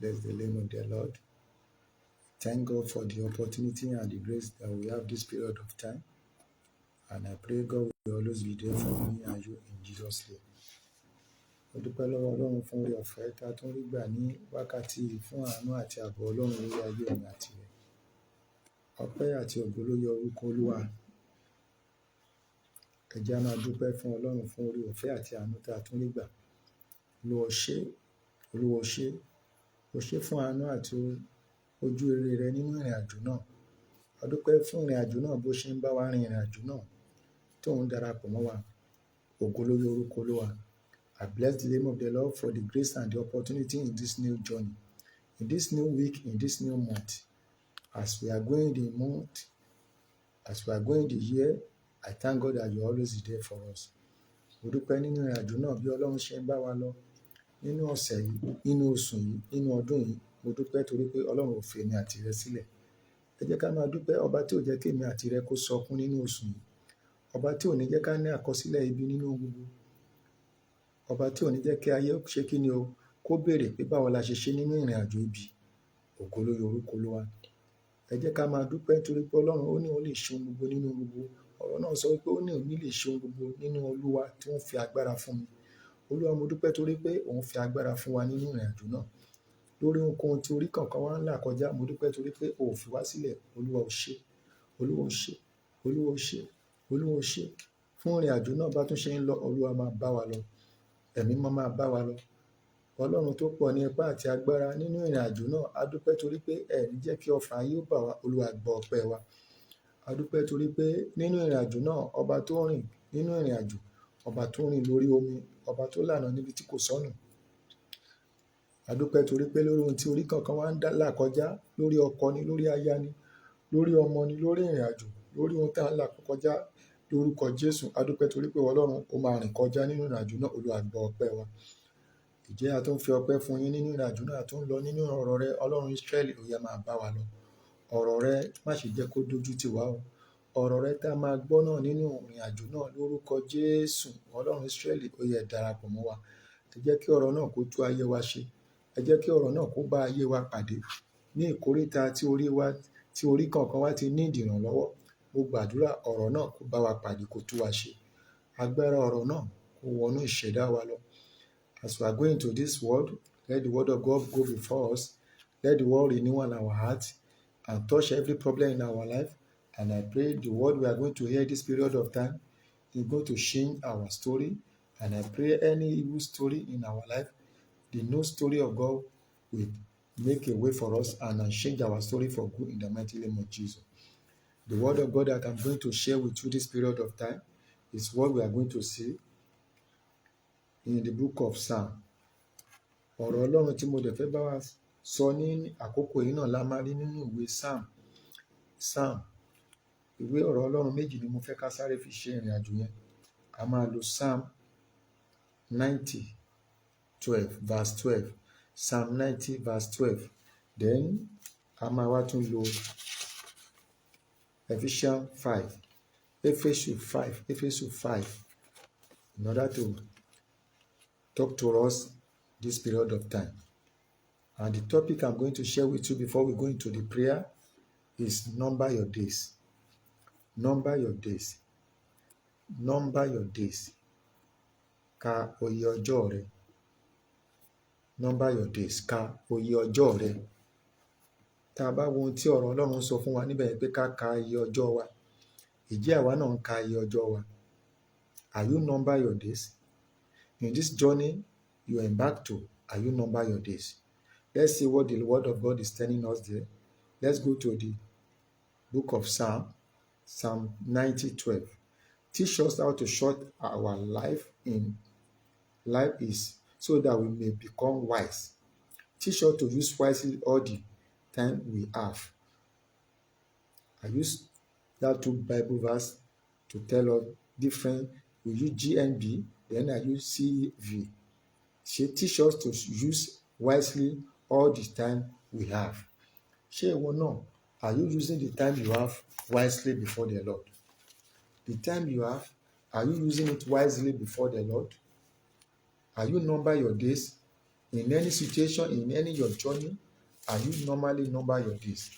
Bless the name of the Lord. Thank God for the opportunity and the grace that we have this period of time. And I pray God will always be there for me and you in Jesus' name. Mo dúpẹ́ lọ́wọ́ Ọlọ́run fún oore ọ̀fẹ́ tá a tún rí gbà ní wákàtí yìí fún àánú àti ààbò Ọlọ́run lórí ayé mi àti rẹ̀. Ọpẹ́ àti ògo ló yọ orúkọ Olúwa. Ẹ jẹ́ á máa dúpẹ́ fún Ọlọ́run fún oore ọ̀fẹ́ àti àánú tá a tún rí gbà. Olúwa o ṣé, Olúwa o ṣé, o ṣé fún àánú àti ojú rere rẹ nínú ìrìn àjò náà. A dúpẹ́ fún ìrìn àjò náà bó ṣe ń bá wa rin ìrìn àjò náà tó ń darapọ̀ mọ́ wa. Ògo ló yọ orúkọ Olúwa. I bless the name of the Lord for the grace and the opportunity in this new journey, in this new week, in this new month. As we are going the month, as we are going the year, I thank God that you always there for us. Mo dúpẹ́ nínú ìrìn àjò náà bí Ọlọ́run ṣe ń bá wa lọ nínú ọ̀sẹ̀ yìí, nínú oṣù yìí, nínú ọdún yìí. Mo dúpẹ́ torí pé Ọlọ́run ò fi èmi àti rẹ sílẹ̀. Ẹ jẹ́ ká máa dúpẹ́ ọba tí ò jẹ́ kí èmi àti rẹ kó sọkún nínú oṣù yìí. Ọba tí ò ní jẹ́ ká ní àkọsílẹ̀ ibi nínú gbogbo. Ọba tí ò ní jẹ́ kí ayé ṣe kí ni o kó béèrè pé báwo la ṣe ṣe nínú ìrìn àjò ibi. Ògo ló yọ orúkọ Olúwa. Ẹ jẹ́ ká máa dúpẹ́ torí pé Ọlọ́run ó ní ó lè ṣe ohun gbogbo nínú gbogbo. Ọ̀rọ̀ náà sọ wípé ó ní òun lè ṣe ohun gbogbo nínú Olúwa tí ó ń fi agbára fún mi. Olúwa mo dúpẹ́ torí pé òun fi agbára fún wa nínú ìrìn àjò náà. Lórí ohunkóhun tí orí kankan wá ń là kọjá, mo dúpẹ́ torí pé o ò fi wá sílẹ̀. Olúwa o ṣé, Olúwa o ṣé, Olúwa o ṣé, Olúwa o ṣé. Fún ìrìn àjò náà bá tún ṣe ń lọ, Olúwa máa bá wa lọ. Ẹ̀mí máa bá wa lọ. Ọlọ́run tó pọ̀ ní ipá àti agbára nínú ìrìn àjò náà, a dúpẹ́ torí pé ẹ ní jẹ́ kí ọfà ayé ó bà wá. Olúwa gbọ́ ọpẹ́ wa. A dúpẹ́ torí pé nínú ìrìn àjò náà, ọba tó rìn nínú ìrìn àjò, ọba tó rìn lórí omi, ọba tó lànà níbi tí kò sọ́nà. A dúpẹ́ torí pé lórí ohun tí orí kankan wá ń là kọjá, lórí ọkọ ni, lórí aya ni, lórí ọmọ ni, lórí ìrìn àjò, lórí ohun tá ń là kọjá lórúkọ Jésù. A dúpẹ́ torí pé Ọlọ́run ó máa rìn kọjá nínú ìrìn àjò náà. Olúwa gbọ́ ọpẹ́ wa. Ìjẹ́ a tó ń fi ọpẹ́ fún yín nínú ìrìn àjò náà tó ń lọ nínú ọ̀rọ̀ rẹ. Ọlọ́run Ísírẹ́lì ó yá máa bá wa lọ. Ọ̀rọ̀ rẹ má ṣe jẹ́ kó dojú tì wá o. Ọ̀rọ̀ rẹ tá a máa gbọ́ náà nínú ìrìn àjò náà lórúkọ Jésù. Ọlọ́run Ísírẹ́lì ó yá darapọ̀ mọ́ wa. Ẹ jẹ́ kí ọ̀rọ̀ náà kó tú ayé wa ṣe. Ẹ jẹ́ kí ọ̀rọ̀ náà kó bá ayé wa pàdé. Ní ìkóríta tí orí kankan wá ti ní ìdìrànlọ́wọ́, mo gbàdúrà ọ̀rọ̀ náà kó bá wa pàdé, kó tú wa ṣe. Agbára ọ̀rọ̀ náà kó wọnú ìṣẹ̀dá wa lọ. As we are going to this world, let the word of God go before us. Let the word renew in our hearts and touch every problem in our life. And I pray the word we are going to hear this period of time is going to change our story. And I pray any evil story in our life, the new story of God will make a way for us and change our story for good in the mighty name of Jesus. The word of God that I'm going to share with you this period of time is what we are going to see in the book of Psalm. Ọ̀rọ̀ Ọlọ́run tí mo dẹ̀ fẹ́ bá wa sọ ní àkókò yìí náà la máa rí nínú ìwé Psalm. Ìwé ọ̀rọ̀ Ọlọ́run méjì ni mo fẹ́ ká sáré fi ṣe ìrìn àjò yẹn. A máa lo Psalm 90:12, verse 12. Psalm 90, verse 12. Then a máa wá tún lo Ephesians 5, in order to talk to us this period of time. And the topic I'm going to share with you before we go into the prayer is number your days. Number your days. Number your days. Ka oye ọjọ́ rẹ. Number your days. Ka oye ọjọ́ rẹ. Tá a bá wo ohun tí ọ̀rọ̀ Ọlọ́run sọ fún wa níbẹ̀ pé ká ka iye ọjọ́ wa. Ìjẹ́ àwa náà ń ka iye ọjọ́ wa. Are you number your days? In this journey you embark to, are you number your days? Let's see what the word of God is telling us there. Let's go to the book of Psalm 90:12. Teach us how to short our life is so that we may become wise. Teach us to use wisely all the time we have. I use that two Bible verse to tell us different. We use GNB, then I use CEV. She teach us to use wisely all the time we have. Ṣé ìwọ náà, are you using the time you have wisely before the Lord? The time you have, are you using it wisely before the Lord? Are you number your days? In any situation, in any your journey, are you normally number your days?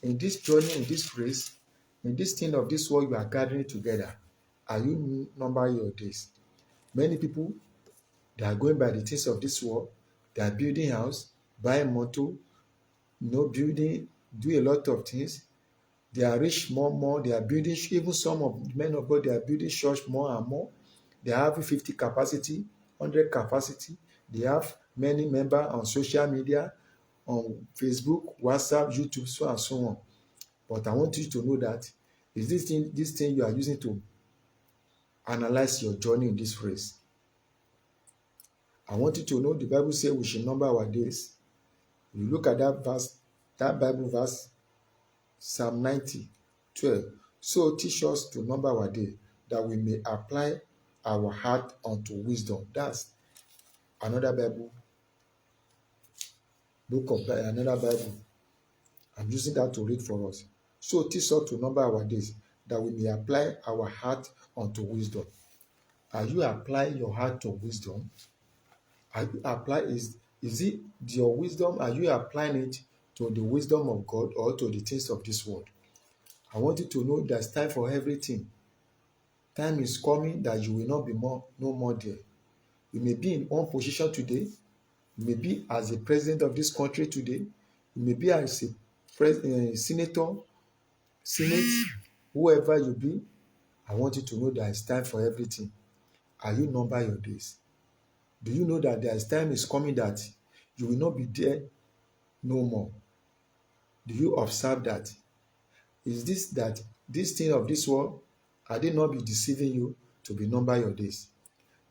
In this journey, in this race, in this thing of this world you are gathering together, are you number your days? Many people, they are going by the things of this world. They are building house, buying motor, building, do a lot of things. They are rich more. They are building, even some of the men of God, they are building church more and more. They have 50 capacity, 100 capacity. They have many members on social media, on Facebook, WhatsApp, YouTube, so and so on. But I want you to know that is this thing you are using to analyze your journey in this race. I want you to know the Bible says we should number our days. You look at that verse, that Bible verse, Psalm 90:12. So teach us to number our day, that we may apply our heart unto wisdom. That's another Bible, another Bible. I'm using that to read for us. So teach us to number our days, that we may apply our heart unto wisdom. Are you applying your heart to wisdom? Are you is it your wisdom? Are you applying it to the wisdom of God or to the things of this world? I want you to know there's time for everything. Time is coming that you will not be no more there. You may be in one position today. You may be as a president of this country today. You may be as a senator, senate, whoever you be. I want you to know that it's time for everything. Are you number your days? Do you know that there is time is coming that you will not be there no more? Do you observe that? Is this thing of this world, are they not be deceiving you to be number your days?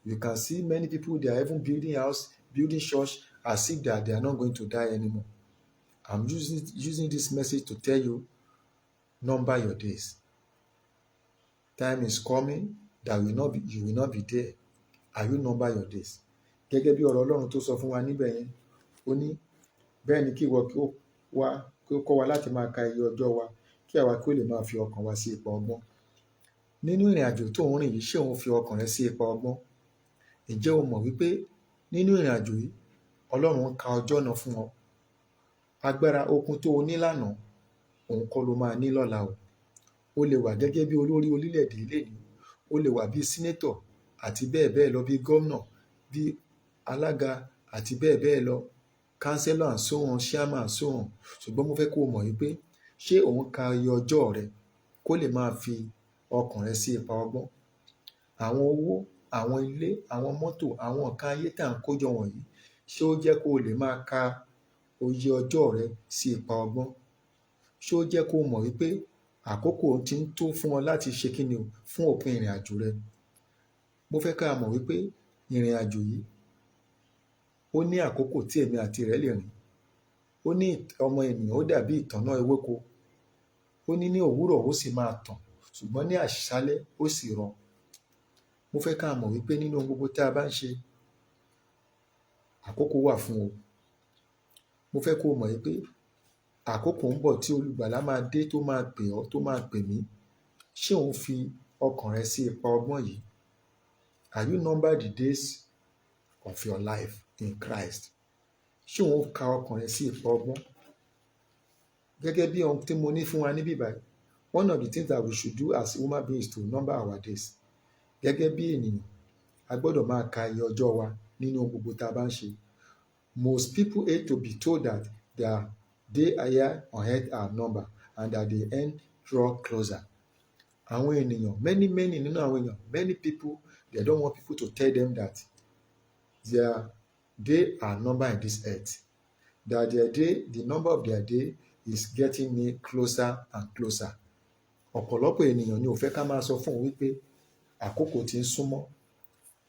You can see many people, they are even building house, building church, as if that they are not going to die anymore. I'm using this message to tell you, number your days. Time is coming that you will not be there. Are you number your days? Gẹ́gẹ́ bí ọ̀rọ̀ Ọlọ́run tó sọ fún wa níbẹ̀ yẹn, ó ní bẹ́ẹ̀ ni kí ìwọ kí ó kọ́ wa láti máa ka iye ọjọ́ wa, kí àwa kí ó lè máa fi ọkàn wa sí ipa ọgbọ́n. Nínú ìrìn àjò tó ń rìn yìí, ṣé òun fi ọkàn rẹ sí ipa ọgbọ́n? Ǹjẹ́ o mọ̀ wípé nínú ìrìn àjò yìí, Ọlọ́run ń ka ọjọ́ náà fún ọ? Agbára okun tó o ní lánàá, òun kọ́ ló máa ní lọ́la o. O lè wà gẹ́gẹ́ bí olórí orílẹ̀-èdè lénìí, o lè wà bí sínétọ̀ àti bẹ́ẹ̀ bẹ́ẹ̀ lọ, bí gómìnà, bí alága àti bẹ́ẹ̀ bẹ́ẹ̀ lọ, kánsẹ́lọ̀ and so on, chairman and so on. Ṣùgbọ́n mo fẹ́ kó o mọ̀ wípé ṣé òun ka iye ọjọ́ rẹ kó lè máa fi ọkàn rẹ sí ipa ọgbọ́n? Àwọn owó, àwọn ilé, àwọn mọ́tò, àwọn nǹkan ayé tá à ń kójọ wọ̀nyí, ṣé ó jẹ́ kó o lè máa ka iye ọjọ́ rẹ sí ipa ọgbọ́n? Ṣé ó jẹ́ kó o mọ̀ wípé àkókò ti ń tó fún ọ láti ṣe kíni o, fún òpin ìrìn àjò rẹ? Mo fẹ́ ká mọ̀ wípé ìrìn àjò yìí, ó ní àkókò tí èmi àti rẹ̀ lè rìn. Ó ní ọmọ ènìyàn ó dàbí ìtànná ewéko. Ó ní òwúrọ̀ ó sì máa tàn, ṣùgbọ́n ní àṣálẹ́ ó sì rọ. Mo fẹ́ ká mọ̀ wípé nínú gbogbo tá a bá ń ṣe, àkókò wà fún o. Mo fẹ́ kó o mọ̀ wípé àkókò ń bọ̀ tí olùgbàlà máa dé, tó máa pè ọ́, tó máa pè mí. Ṣé òun fi ọkàn rẹ sí ipa ọgbọ́n yìí? Are you number the days of your life in Christ? Ṣé òun ka ọkàn rẹ sí ipa ọgbọ́n? Gẹ́gẹ́ bí ohun tí mo ní fún wa níbí báyìí, one of the things that we should do as human beings is to number our days. Gẹ́gẹ́ bí ènìyàn, a gbọ́dọ̀ máa ka iye ọjọ́ wa nínú gbogbo tá a bá ń ṣe. Most people hate to be told that their day here on earth are numbered and that the end draw closer. Àwọn ènìyàn, many nínú àwọn èèyàn, many people, they don't want people to tell them that their day are numbered in this earth. That their day, the number of their day is getting near closer and closer. Ọ̀pọ̀lọpọ̀ ènìyàn ni ò fẹ́ ká máa sọ fún òun wípé àkókò ti ń súnmọ́.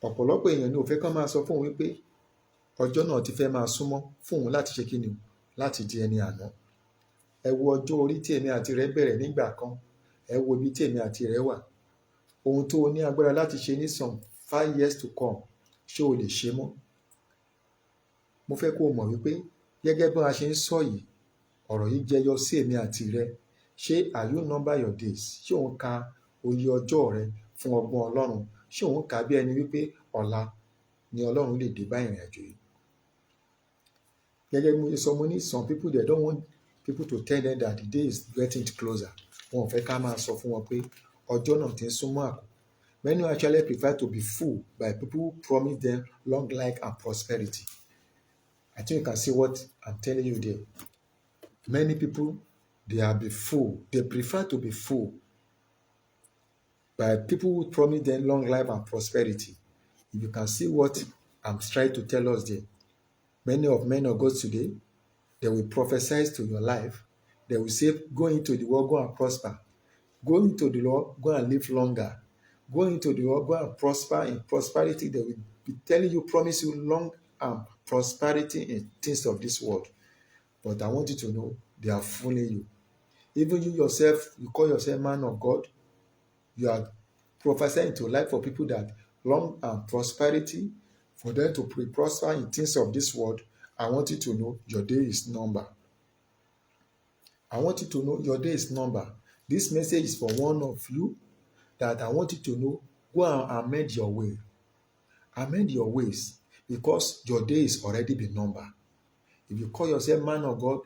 Ọ̀pọ̀lọpọ̀ èèyàn ni ò fẹ́ ká máa sọ fún òun wípé ọjọ́ náà ti fẹ́ máa súnmọ́ fún òun láti ṣe kíni, láti di ẹni àná. Ẹ wo ọjọ́ orí tí èmi àti rẹ bẹ̀rẹ̀ nígbà kan. Ẹ wo ibi tí èmi àti rẹ wà. Ohun tó o ní agbára láti ṣe ní some 5 years to come, ṣé o lè ṣe mọ́? Mo fẹ́ kó o mọ̀ wípé gẹ́gẹ́ bí a ṣe ń sọ yìí, ọ̀rọ̀ yìí jẹyọ sí èmi àti rẹ. Ṣé are you number your days? Ṣé òun ka oye ọjọ́ rẹ fún ọgbọ́n Ọlọ́run? Ṣé òun kà bí ẹni wípé ọ̀la ni Ọlọ́run lè dé bá ìrìn àjò yìí? Gẹ́gẹ́ bí mo ṣe sọ, mo ní some people they don't want people to tell them that the day is getting closer. Wọn ò fẹ́ ká máa sọ fún wọn pé ọjọ́ náà ti ń súnmọ́ àkókò. Many actually prefer to be fooled by people who promise them long life and prosperity. I think you can see what I'm telling you there. Many people, they are be fooled. They prefer to be fooled by people who promise them long life and prosperity. If you can see what I'm trying to tell us there. Many of men of God today, they will prophesy to your life. They will say, go into the world, go and prosper. Go into the Lord, go and live longer. Go into the world, go and prosper in prosperity. They will be telling you, promise you long prosperity in things of this world. But I want you to know, they are fooling you. Even you yourself, you call yourself man of God, you are prophesying to life for people that long and prosperity, for them to prosper in things of this world. I want you to know your day is numbered. I want you to know your day is numbered. This message is for one of you that I want you to know, go and amend your way. Amend your ways, because your day is already been numbered. If you call yourself man of God,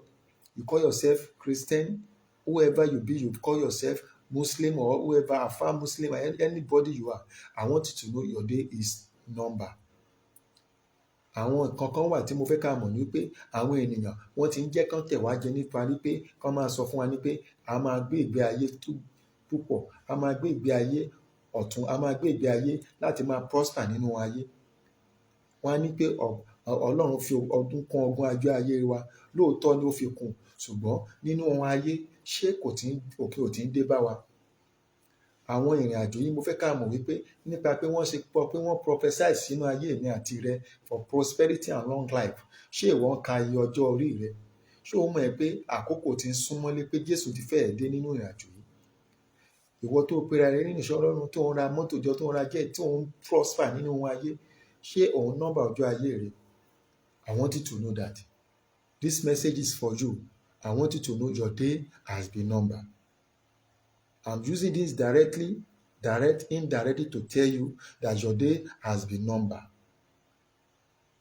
you call yourself Christian, whoever you be, you call yourself Muslim or whoever, Afar Muslim, or anybody you are, I want you to know your day is numbered. Àwọn nǹkan kan wà tí mo fẹ́ ká mọ̀ ní pé àwọn ènìyàn wọ́n ti ń jẹ́ kán tẹ̀ wá jẹ nípa wípé kán máa sọ fún wa ní pé a máa gbé ìgbé ayé púpọ̀, a máa gbé ìgbé ayé ọ̀tun, a máa gbé ìgbé ayé láti máa prosper nínú ayé. Wọ́n á ní pé Ọlọ́run fi ọdún kún ọgbọ́n ajé ayé wa, lóòótọ́ ni ó fi kún, ṣùgbọ́n nínú ohun ayé ṣé òkè ò tí ń dé bá wa. Àwọn ìrìn àjò yìí mo fẹ́ ká mọ̀ wípé nípa pé wọ́n ṣe pọ̀ pé wọ́n prophesy sínú ayé mi àti rẹ for prosperity and long life. Ṣé ìwọ ń ka iye ọjọ́ orí rẹ? Ṣé o mọ̀ ẹ́ pé àkókò ti ń súnmọ́lé, pé Jésù ti fẹ́ẹ̀ dé nínú ìrìn àjò yìí? Ìwọ tó pera rẹ nínú ìṣọ́ Ọlọ́run, tó ń ra mọ́tò jọ, tó ń ra jet, tó ń prosper nínú ohun ayé, ṣé òun nọ́mbà ọjọ́ ayé rẹ? I want you to know that this message is for you. I want you to know your day has been numbered. I'm using this indirectly to tell you that your day has been numbered.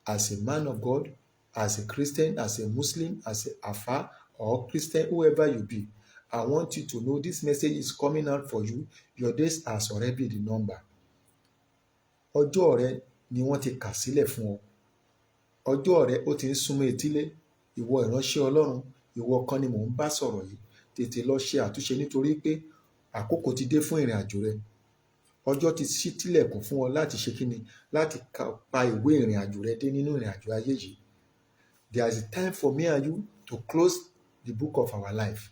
As a man of God, as a Christian, as a Muslim, as a Afar or Christian, whoever you be, I want you to know this message is coming out for you. Your days has already been numbered. Ọjọ́ rẹ ni wọ́n ti kà sílẹ̀ fún ọ. Ọjọ́ rẹ ó ti ń súnmọ́ etílé. Ìwọ ìránṣẹ́ Ọlọ́run, ìwọ kan ni mò ń bá sọ̀rọ̀ yìí. Tètè lọ ṣe àtúnṣe, nítorí pé àkókò ti dé fún ìrìn àjò rẹ. Ọjọ́ ti ṣí tilẹ̀kùn fún ọ láti ṣe kíni, láti pa ìwé ìrìn àjò rẹ dé nínú ìrìn àjò ayé yìí. There is a time for me and you to close the book of our life.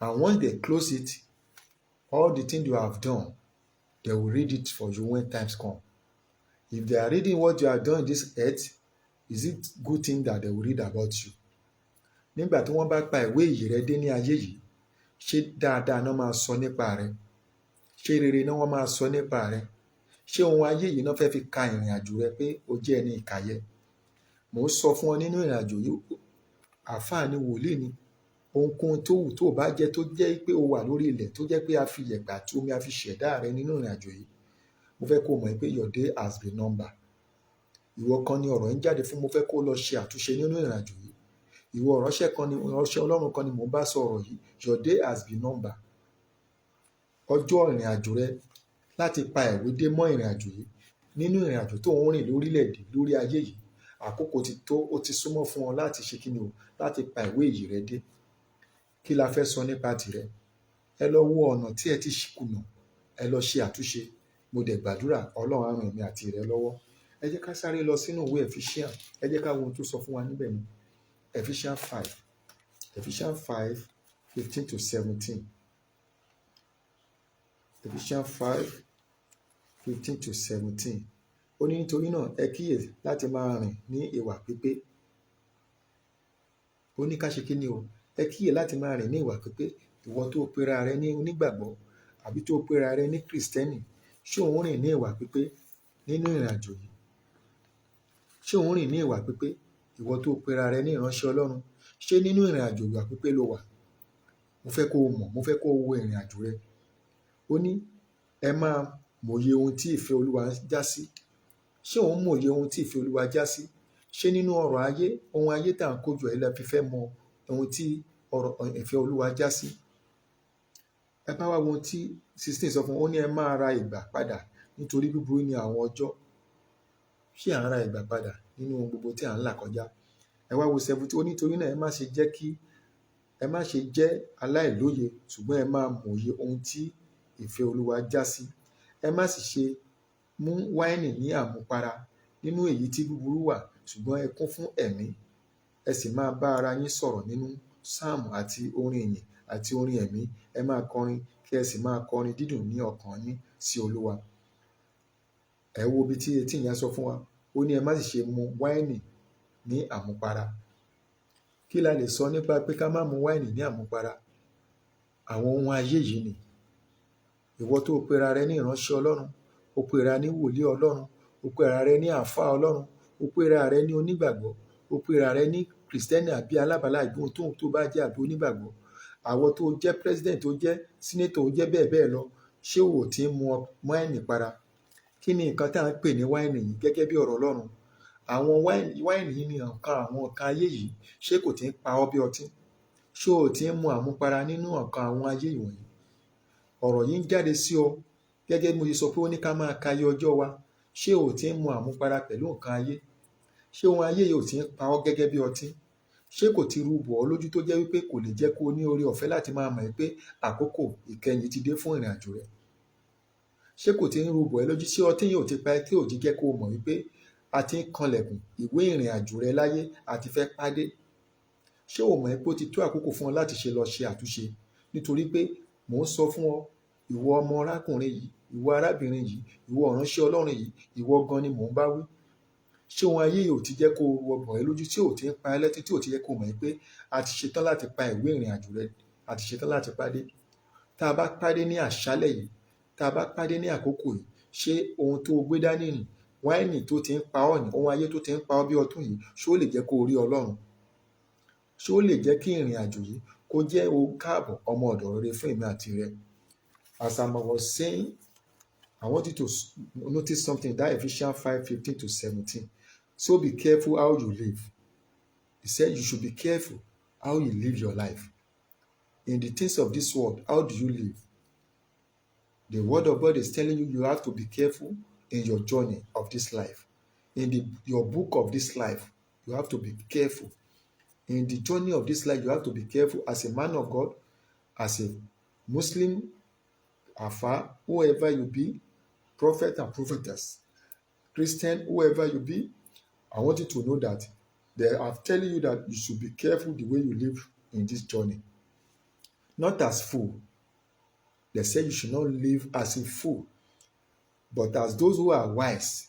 And once they close it, all the things you have done, they will read it for you when times come. If they are reading what you have done in this earth, is it good thing that they will read about you? Nígbà tí wọ́n bá pa ìwé ìyè rẹ dé ní ayé yìí, ṣé dáadáa náà máa sọ nípa rẹ? Ṣé rere náà wọ́n máa sọ nípa rẹ? Ṣé ohun ayé yìí náà fẹ́ fi ka ìrìn àjò rẹ pé o jẹ́ ẹni ìkàyẹ? Mò ń sọ fún ọ nínú ìrìn àjò yìí, àfáà ni, wòlíì ni, ohunkóhun tó wù tó bá jẹ́, tó jẹ́ pé o wà lórí ilẹ̀, tó jẹ́ pé a fi yẹ̀pẹ̀ àti omi a fi ṣẹ̀dá rẹ nínú ìrìn àjò yìí, mo fẹ́ kó mọ̀ pé your day has been numbered. Ìwọ kan ni ọ̀rọ̀ ń jáde fún, mo fẹ́ kó lọ ṣe àtúnṣe nínú ìrìn àjò yìí. Ìwọ ìránṣẹ́ Ọlọ́run kan ni mò ń bá sọ ọ̀rọ̀ yìí. Your day has been numbered. Ọjọ́ ìrìn àjò rẹ láti pa ìwé dé mọ́ ìrìn àjò yìí, nínú ìrìn àjò tó ń rìn lórílẹ̀-èdè, lórí ayé yìí, àkókò ti tó, ó ti súnmọ́ fún ọ láti ṣe kíni o, láti pa ìwé ìyè rẹ dé. Kí la fẹ́ sọ nípa tìrẹ? Ẹ lọ wo ọ̀nà tí ẹ ti kùnà, ẹ lọ ṣe àtúnṣe. Mo dẹ̀ gbàdúrà Ọlọ́run á ràn èmi àti rẹ lọ́wọ́. Ẹ jẹ́ ká sáré lọ sínú ìwé Ephesians. Ẹ jẹ́ ká wo ohun tó sọ fún wa níbẹ̀ ni. Ephesians 5:15-17. Ephesians 5:15-17. Ó ní, nítorí náà ẹ kíyè láti máa rìn ní ìwà pípé. Ó ní ká ṣe kí ni o? Ẹ kíyè láti máa rìn ní ìwà pípé. Ìwọ tó pera rẹ ní onígbàgbọ́ àbí tó pera rẹ ní Kristẹni, ṣé òun rìn ní ìwà pípé nínú ìrìn àjò yìí? Ṣé òun rìn ní ìwà pípé? Ìwọ tó pera rẹ ní ìránṣẹ́ Ọlọ́run, ṣé nínú ìrìn àjò ìwà pípé ló wà? Mo fẹ́ kó o mọ̀, mo fẹ́ kó o wo ìrìn àjò rẹ. Ó ní ẹ máa mòye ohun tí ìfẹ́ Olúwa já sí. Ṣé òun mòye ohun tí ìfẹ́ Olúwa já sí? Ṣé nínú ọrọ̀ ayé, ohun ayé tá à ń kójọ ẹ̀ la fi fẹ́ mọ ohun tí ọ̀rọ̀ ìfẹ́ Olúwa já sí? Ẹ bá wá wo ohun tí 16 sọ fún wọn, ó ní ẹ máa ra ìgbà padà nítorí búburú ni àwọn ọjọ́. Ṣé à ń ra ìgbà padà nínú ohun gbogbo tí à ń là kọjá? Ẹ wá wo 17, ó nítorí náà ẹ má ṣe jẹ́ aláìlóye, ṣùgbọ́n ẹ máa mòye ohun tí ìfẹ́ Olúwa já sí. Ẹ má sì ṣe mú wáìnì ní àmupara, nínú èyí tí búburú wà, ṣùgbọ́n ẹ kún fún ẹ̀mí. Ẹ sì máa bá ara yín sọ̀rọ̀ nínú sáàmù àti orin ìyìn àti orin ẹ̀mí. Ẹ máa kọrin kí ẹ sì máa kọrin dídùn ní ọkàn yín sí Olúwa. Ẹ wo ibi tí etí yẹn sọ fún wa. Ó ní ẹ má sì ṣe mu wáìnì ní àmupara. Kí la lè sọ nípa pé ká má mu wáìnì ní àmupara? Àwọn ohun ayé yìí ni. Ìwọ tó pera rẹ ní ìránṣẹ́ Ọlọ́run, o pera ní wòlíì Ọlọ́run, o pera rẹ ní àlùfáà Ọlọ́run, o pera rẹ ní onígbàgbọ́, o pera rẹ ní kìrìsìtẹ́nì àbí alábàálà ìgbóhùn tóun tó bá jẹ́ àbí onígbàgbọ́. Àwọn tó jẹ́ president, tó jẹ́ senator, tó jẹ́ bẹ́ẹ̀ bẹ́ẹ̀ lọ, ṣé o ti ń mu wáìnì para? Kí ni nǹkan tá à ń pè ní wáìnì yìí gẹ́gẹ́ bí ọ̀rọ̀ Ọlọ́run? Àwọn wáìnì yìí ni àwọn nǹkan ayé yìí. Ṣé kò ti ń pa ọ́ bí ọtí? Ṣé o ti ń mu àmupara nínú nǹkan àwọn ayé ìwọ̀nyí? Ọ̀rọ̀ yìí ń jáde sí ọ gẹ́gẹ́ bí mo ṣe sọ pé ó ní ká máa ka iye ọjọ́ wa. Ṣé o ti ń mu àmupara pẹ̀lú nǹkan ayé? Ṣé ohun ayé yìí ò ti ń pa ọ́ gẹ́gẹ́ bí ọtí? Ṣé kò ti rúbọ ọ́ lójú tó jẹ́ wípé kò lè jẹ́ kó o ní oore ọ̀fẹ́ láti máa mọ̀ pé àkókò ìkẹyìn ti dé fún ìrìn àjò rẹ? Ṣé kò ti ń rúbọ ẹ́ lójú sí ọtí yìí ò ti pa ẹ́ tí ò jí jẹ́ kó o mọ̀ wípé a ti ń kanlẹ̀kùn ìwé ìrìn àjò rẹ láyé àti fẹ́ pàdé? Ṣé o mọ̀ pé ó ti tó àkókò fún ọ láti lọ ṣe àtúnṣe? Nítorí pé mò ń sọ fún ọ, ìwọ ọmọ arákùnrin yìí, ìwọ arábìnrin yìí, ìwọ ìránṣẹ́ Ọlọ́run yìí, ìwọ gan ni mò ń bá wí. Ṣé ohun ayé yìí ò ti jẹ́ kó o wọbọ̀ ẹ́ lójú, tí ò ti ń pa ẹ́ létí, tí ò ti jẹ́ kó o mọ̀ pé a ti ṣetán láti pa ìwé ìrìn àjò rẹ, a ti ṣetán láti pàdé? Tá a bá pàdé ní àṣálẹ̀ yìí, tá a bá pàdé ní àkókò yìí, ṣé ohun tó o gbé dání nì, wáìnì tó ti ń pa ọ́ nì, ohun ayé tó ti ń pa ọ́ bí ọtún yìí, ṣé ó lè jẹ́ kó o rí Ọlọ́run? Ṣé ó lè jẹ́ kí ìrìn àjò yìí kó jẹ́ o káàbọ̀ ọmọ ọ̀dọ̀ rere fún èmi àti rẹ? As I was saying, I want you to notice something, that Ephesians 5:15-17. So be careful how you live. He said you should be careful how you live your life. In the things of this world, how do you live? The word of God is telling you you have to be careful in your journey of this life. In your book of this life, you have to be careful. In the journey of this life, you have to be careful as a man of God, as a Muslim, Afa, whoever you be, prophet and prophetess, Christian, whoever you be. I want you to know that they are telling you that you should be careful the way you live in this journey. Not as fool. They say you should not live as a fool, but as those who are wise.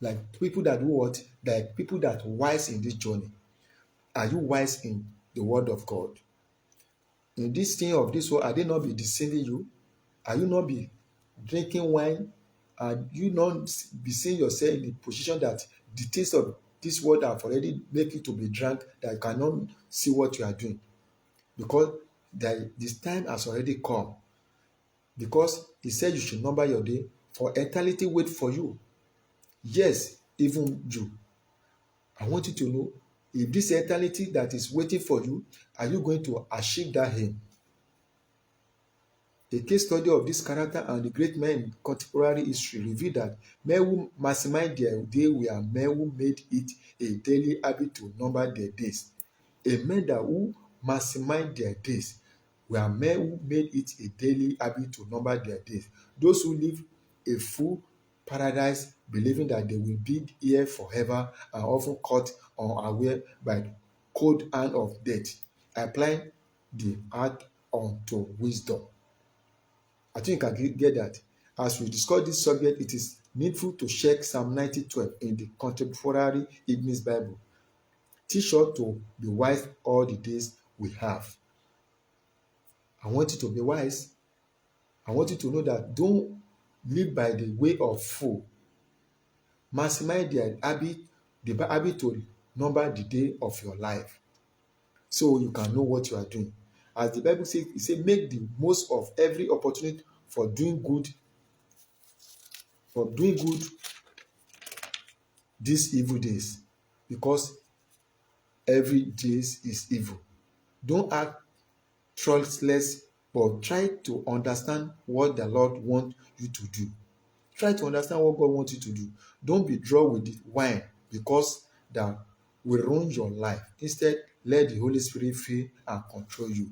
Like people that do what? Like people that are wise in this journey. Are you wise in the word of God? In this thing of this world, are they not be deceiving you? Are you not be drinking wine? Are you not be seeing yourself in the position that the things of this world have already made you to be drunk, that you cannot see what you are doing? Because this time has already come. Because he said you should number your day, for eternity wait for you. Yes, even you. I want you to know, if this eternity that is waiting for you, are you going to achieve that aim? A case study of this character and the great men in contemporary history reveal that men who maximize their day were men who made it a daily habit to number their days. A men that who maximize their days were men who made it a daily habit to number their days. Those who live a full paradise, believing that they will be here forever, are often caught unaware by the cold hand of death, applying the heart unto wisdom. I think you can get that. As we discuss this subject, it is needful to check Psalm 90:12 in the Contemporary Evening's Bible. Teach us to be wise all the days we have. I want you to be wise. I want you to know that don't live by the way of fool. Maximize the habit to number the day of your life, so you can know what you are doing. As the Bible says, it says, make the most of every opportunity for doing good these evil days. because every day is evil. Don't act trustless, but try to understand what the Lord wants you to do. Try to understand what God wants you to do. Don't be drawn with the wine because that will ruin your life. Instead, let the Holy Spirit fill and control you.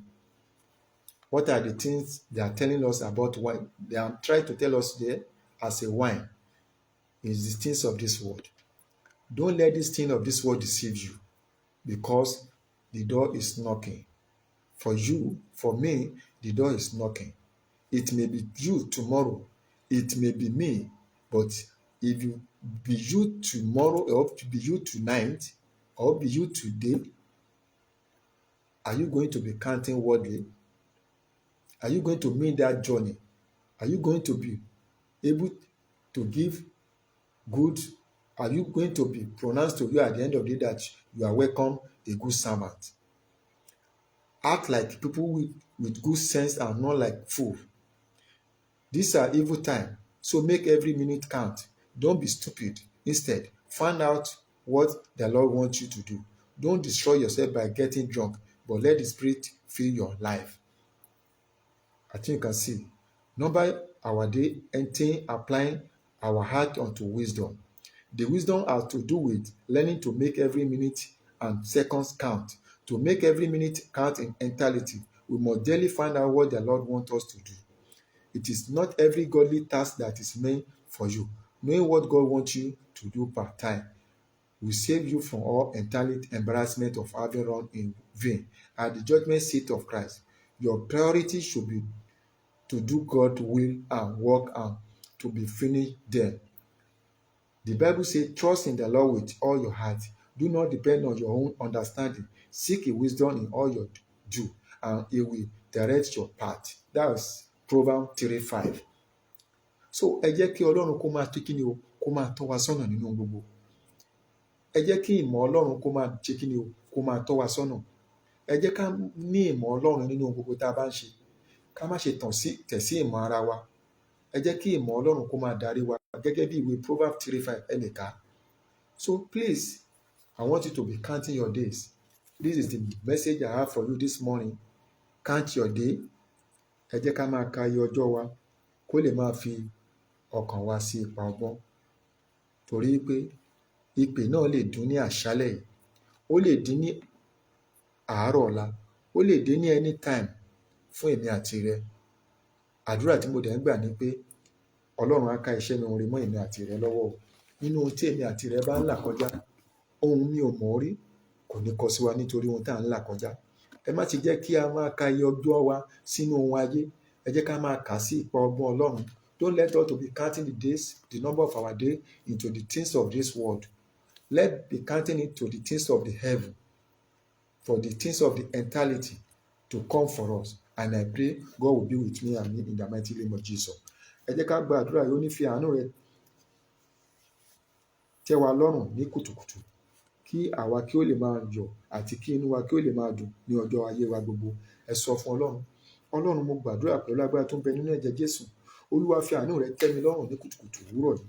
What are the things they are telling us about wine? They are trying to tell us there as a wine is the things of this world. Don't let this thing of this world deceive you, because the door is knocking. For you, for me, the door is knocking. It may be you tomorrow, it may be me, but if you be you tomorrow, or be you tonight, or be you today, are you going to be counting worldly? Are you going to meet that journey? Are you going to be able to give good? Are you going to be pronounced to you at the end of the day that you are welcome, a good servant? Act like people with good sense and not like fools. These are evil times, so make every minute count. Don't be stupid. Instead, find out what the Lord wants you to do. Don't destroy yourself by getting drunk, but let the Spirit fill your life. I think you can see. Number our day, entering, applying our heart unto wisdom. The wisdom has to do with learning to make every minute and seconds count. To make every minute count in entirety, we must daily find out what the Lord wants us to do. It is not every godly task that is meant for you. Knowing what God wants you to do part time will save you from all entirely embarrassment of having run in vain at the judgment seat of Christ. Your priority should be to do God's will and work and to be finished there. The Bible says, trust in the Lord with all your heart. Do not depend on your own understanding. Seek wisdom in all you do, and it will direct your path. That's Proverbs 3:5. So ẹ jẹ́ kí Ọlọ́run kó máa tó kíni o, kó máa tọ́ wa sọ́nà nínú gbogbo. Ẹ jẹ́ kí ìmọ̀ Ọlọ́run kó máa ṣe kíni o, kó máa tọ́ wa sọ́nà. Ẹ jẹ́ ká ní ìmọ̀ Ọlọ́run nínú gbogbo tá a bá ń ṣe. Ká má ṣe tẹ̀ sí ìmọ̀ ara wa. Ẹ jẹ́ kí ìmọ̀ Ọlọ́run kó máa darí wa gẹ́gẹ́ bí ìwé Proverbs 3:5 ẹnìkan. So please, I want you to be counting your days. This is the message I have for you this morning. Count your day. Ẹ jẹ́ ká máa ka iye ọjọ́ wa kó lè máa fi ọkàn wa sí ipa ọgbọ́n. Torí pé ìpè náà lè dún ní àṣálẹ̀ yìí, ó lè dín ní àárọ̀ ọ̀la, ó lè dé ní anytime fún èmi àti rẹ. Àdúrà tí mo dẹ̀ ń gbà ni pé Ọlọ́run á ká iṣẹ́ mi oore mọ́ èmi àti rẹ lọ́wọ́ o. Nínú ohun tí èmi àti rẹ bá ń là kọjá, ohun mi ò mọ̀ rí kò ní kọ sí wa nítorí ohun tá à ń là kọjá. Ẹ má ti jẹ́ kí a máa ka iye ọjọ́ wa sínú ohun ayé. Ẹ jẹ́ ká máa kà sí ipa ọgbọ́n Ọlọ́run. Don't let us to be counting the days, the number of our day into the things of this world. Let's be counting it to the things of the heaven, for the things of the eternity to come for us. And I pray God will be with me and me in the mighty name of Jesus. Ẹ jẹ́ ká gba àdúrà yìí, ó ní fi àánú rẹ tẹ́ wa lọ́rùn ní kùtùkùtù, kí àwa kí ó lè máa yọ̀ àti kí inú wa kí ó lè máa dùn ní ọjọ́ ayé wa gbogbo. Ẹ sọ fún Ọlọ́run, Ọlọ́run mo gbàdúrà pẹ̀lú agbára tó ń bẹ nínú ẹ̀jẹ̀ Jésù. Olúwa fi àánú rẹ tẹ́ mi lọ́rùn ní kùtùkùtù òwúrọ̀ yìí.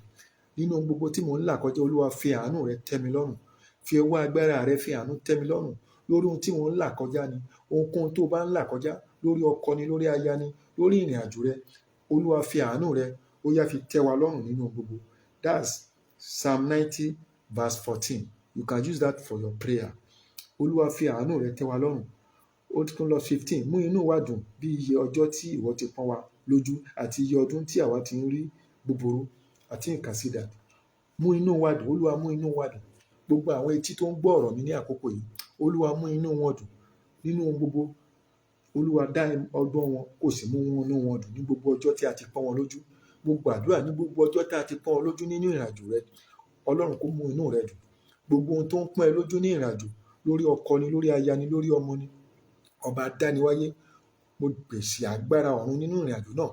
Nínú gbogbo tí mò ń là kọjá, Olúwa fi àánú rẹ tẹ́ mi lọ́rùn. Fi ọwọ́ agbára rẹ fi àánú tẹ́ mi lọ́rùn lórí ohun tí mò ń là kọjá ni. Ohunkóhun tó bá ń là kọjá, lórí ọkọ ni, lórí aya ni, lórí ìrìn àjò rẹ, Olúwa fi àánú rẹ ó yá fi tẹ́ wa lọ́rùn nínú gbogbo. That's Psalm 90 verse 14. You can use that for your prayer. Olúwa fi àánú rẹ tẹ́ wa lọ́rùn. Ó tún lọ 15. Mú inú wa dùn bí iye ọjọ́ tí ìwọ ti pọ́n wa lójú àti iye ọdún tí àwa ti ń rí búburú. I think you can see that. Mú inú wa dùn. Olúwa mú inú wa dùn. Gbogbo àwọn etí tó ń gbọ́ ọ̀rọ̀ mi ní àkókò yìí, Olúwa mú inú wọn dùn nínú ohun gbogbo. Olúwa dá ọgbọ́n wọn kò sì mú inú wọn dùn ní gbogbo ọjọ́ tí a ti pọ́n wọn lójú. Gbogbo àdúrà ní gbogbo ọjọ́ tí a ti pọ́n wọn lójú nínú ìrìnàjò rẹ, Ọlọ́run kó mú inú rẹ dùn. Gbogbo ohun tó ń pọ́n ẹ lójú ní ìrìnàjò, lórí ọkọ ni, lórí aya ni, lórí ọmọ ni, ọba dániwáyé, mo pèsè agbára ọ̀run nínú ìrìnàjò náà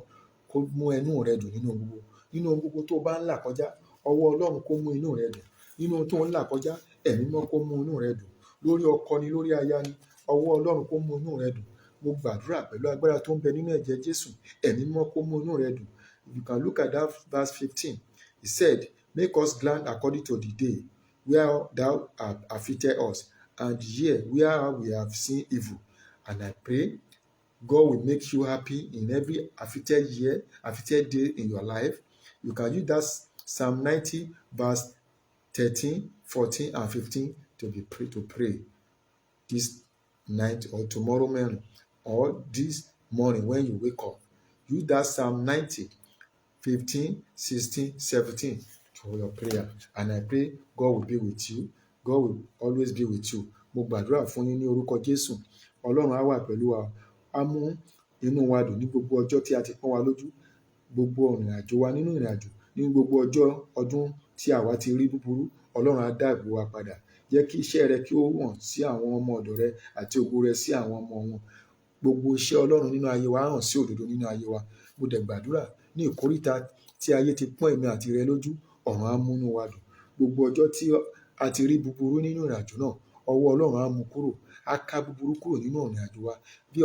kó mú inú rẹ dùn nínú gbogbo. Nínú gbogbo tó bá ń là kọjá, ọwọ́ Ọlọ́run kó mú inú rẹ dùn. Nínú ohun tó ń là kọjá, ẹ̀mí mọ́ kó mú inú rẹ dùn. Lórí ọkọ ni, lórí aya ni, ọwọ́ Ọlọ́run kó mú inú rẹ dùn. Mo gbàdúrà pẹ̀lú agbára tó ń bẹ nínú ẹ̀jẹ̀ Jésù, ẹ̀mí mọ́ kó mú inú rẹ dùn. You can look at that verse 15. He said, make us glad according to the day. where thou hast afflicted us, and here where we have seen evil. And I pray God will make you happy in every afflicted year, afflicted day in your life. You can use that Psalm 90, verse 13, 14, and 15 to pray this night or tomorrow morning or this morning when you wake up. Use that Psalm 90, 15, 16, 17 for your prayer. And I pray God will be with you. God will always be with you. Mo gbàdúrà fún yín ní orúkọ Jésù. Ọlọ́run á wà pẹ̀lú wa. Á mú inú wa dùn ní gbogbo ọjọ́ tí a ti pọ́n wa lójú. Gbogbo ìrìn àjò wa nínú ìrìn àjò. Ní gbogbo ọjọ́ ọdún tí àwa ti rí búburú. Ọlọ́run á dá ìbò wa padà. Jẹ́ kí iṣẹ́ rẹ kí ó hàn sí àwọn ọmọ ọ̀dọ̀ rẹ àti ògo rẹ sí àwọn ọmọ wọn. Gbogbo iṣẹ́ Ọlọ́run nínú ayé wa hàn sí òdodo nínú ayé wa. Mo dẹ̀ gbàdúrà ní ìkóríta tí ayé ti pọ́n èmi àti rẹ lójú, ọ̀run á múnú wa dùn. Gbogbo ọjọ́ tí a ti rí búburú nínú ìrìn àjò náà, ọwọ́ Ọlọ́run á mú kúrò. Á ká búburú kúrò nínú ìrìn àjò wa. Bí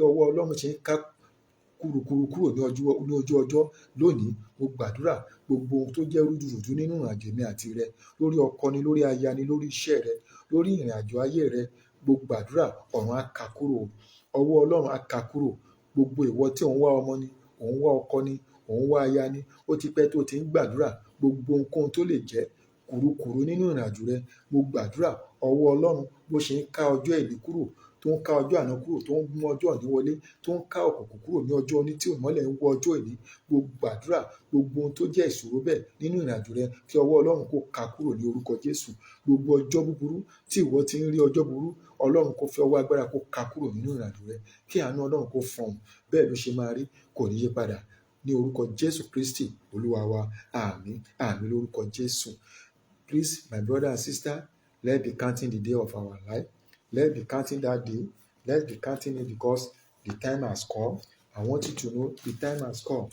ọwọ́ Ọlọ́run ṣe ń ká kúrukúru kúrò ní ojú ọjọ́ lónìí, mo gbàdúrà gbogbo ohun tó jẹ́ rúdurùdu nínú ìrìn àjò mi àti rẹ, lórí ọkọ ni, lórí aya ni, lórí iṣẹ́ rẹ, lórí ìrìn àjò ayé rẹ, mo gbàdúrà ọ̀run á ká kúrò. Ọwọ́ Ọlọ́run á ká kúrò. Gbogbo ìwọ tí ò ń wá ọmọ ni, ò ń wá ọkọ ni, ò ń wá aya ni, ó ti pẹ́ tó ti ń gbàdúrà gbogbo ohunkóhun tó lè jẹ́ kùrukùru nínú ìrìn àjò rẹ, mo gbàdúrà ọwọ́ Ọlọ́run bó ṣe ń ká ọjọ́ ìbí kúrò, tó ń ká ọjọ́ àná kúrò, tó ń mú ọjọ́ òní wọlé, tó ń ká òkùnkùn kúrò ní ọjọ́ òní tí ìmọ́lẹ̀ ń wọ ọjọ́ òní. Mo gbàdúrà gbogbo ohun tó jẹ́ ìṣòro bẹ́ẹ̀ nínú ìrìn àjò rẹ kí ọwọ́ Ọlọ́run kó ká kúrò ní orúkọ Jésù. Gbogbo ọjọ́ búburú tí ìwọ ti ń rí ọjọ́ búburú, Ọlọ́run kó fi ọwọ́ agbára kó ká kúrò nínú ìrìn àjò rẹ. Kí àánú Ọlọ́run kó fọhùn. Bẹ́ẹ̀ ló ṣe máa rí, kò ní yí padà. Ní orúkọ Jésù Kristi Olúwa wa. Àmín. Àmín lórúkọ Jésù. Please, my brother and sister, let's be counting the day of our life. Let's be counting that day. Let's be counting it because the time has come. I want you to know the time has come.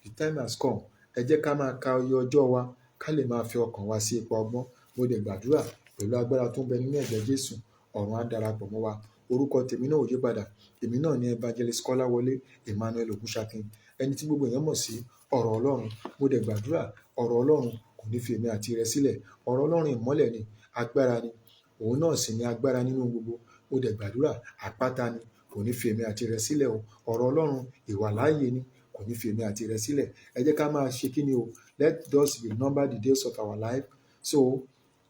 The time has come. Ẹ jẹ́ ká máa ka iye ọjọ́ wa, ká lè máa fi ọkàn wa sí ipò ọgbọ́n. Mo dẹ̀ gbàdúrà pẹ̀lú agbára tó ń bẹ nínú ẹ̀jẹ̀ Jésù, ọ̀run á darapọ̀ mọ́ wa. Orúkọ tèmi náà ò yí padà. Èmi náà ni Evangelist Kọ́láwọlé Emmanuel Ògúnṣakin, ẹni tí gbogbo èèyàn mọ̀ sí ọ̀rọ̀ Ọlọ́run. Mo dẹ̀ gbàdúrà ọ̀rọ̀ Ọlọ́run kò ní fi èmi àti rẹ sílẹ̀. Ọ̀rọ̀ Ọlọ́run ìmọ́lẹ̀ ni, agbára ni. Òun náà sì ni agbára nínú gbogbo. Mo dẹ̀ gbàdúrà àpáta ni, kò ní fi èmi àti rẹ sílẹ̀ o. Ọ̀rọ̀ Ọlọ́run ìwàláàyè ni, kò ní fi èmi àti rẹ sílẹ̀. Ẹ jẹ́ ká máa ṣe kí ni o. Let us remember the days of our life so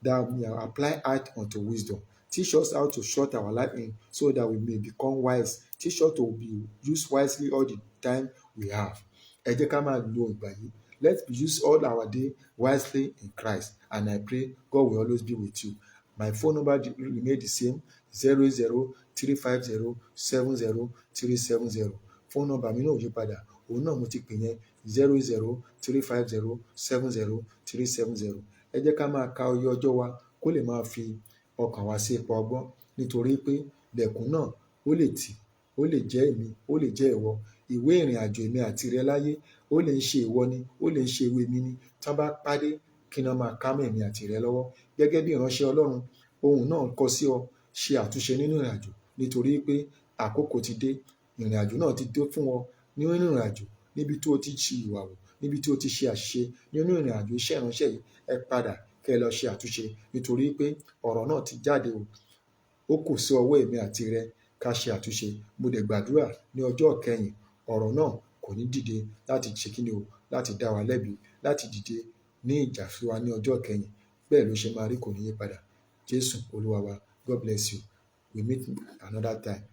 that we apply heart unto wisdom. Teach us how to short our life in so that we may become wise. Teach us to be used wisely all the time we have. Ẹ jẹ́ ká máa lo ìgbà yìí. Let's use all our day wisely in Christ. And I pray God will always be with you. My phone number remain the same, 00350700370. Phone number mi náà ò yí padà. Òun náà mo ti pè yẹn 00350700370. Ẹ jẹ́ ká máa ka iye ọjọ́ wa kó lè máa fi ọkàn wa sí ipò ọgbọ́n, nítorí pé lẹ̀kùn náà ó lè tì, ó lè jẹ́ èmi, ó lè jẹ́ ìwọ. Ìwé ìrìn àjò èmi àti rẹ láyé ó lè ń ṣe ìwọ ni, ó lè ń ṣe ìwé mi ni. Tí wọ́n bá pàdé, kí wọ́n máa ká mọ́ èmi àti rẹ lọ́wọ́. Gẹ́gẹ́ bí ìránṣẹ́ Ọlọ́run, ohun náà kọ sí ọ, ṣe àtúnṣe nínú ìrìn àjò, nítorí pé àkókò ti dé. Ìrìn àjò náà ti dé fún ọ nínú ìrìn àjò, níbi tí o ti ṣì ìwà wò, níbi tí o ti ṣe àṣìṣe nínú ìrìn àjò iṣẹ́ ìránṣẹ́ yìí. Ẹ padà kẹ́ ẹ lọ ṣe àtúnṣe, nítorí pé ọ̀rọ̀ náà ti jáde o. Ó kù sí ọwọ́ èmi àti rẹ ká ṣe àtúnṣe. Mo dẹ̀ gbàdúrà ní ọjọ́ ìkẹyìn, ọ̀rọ̀ náà kò ní dìde láti ṣe kíni o, láti dá wa lẹ́bi, láti dìde ní ìjà fún wa ní ọjọ́ ìkẹyìn. Bẹ́ẹ̀ ló ṣe máa rí, kò ní yí padà. Jésù Olúwa wa. God bless you. We meet another time.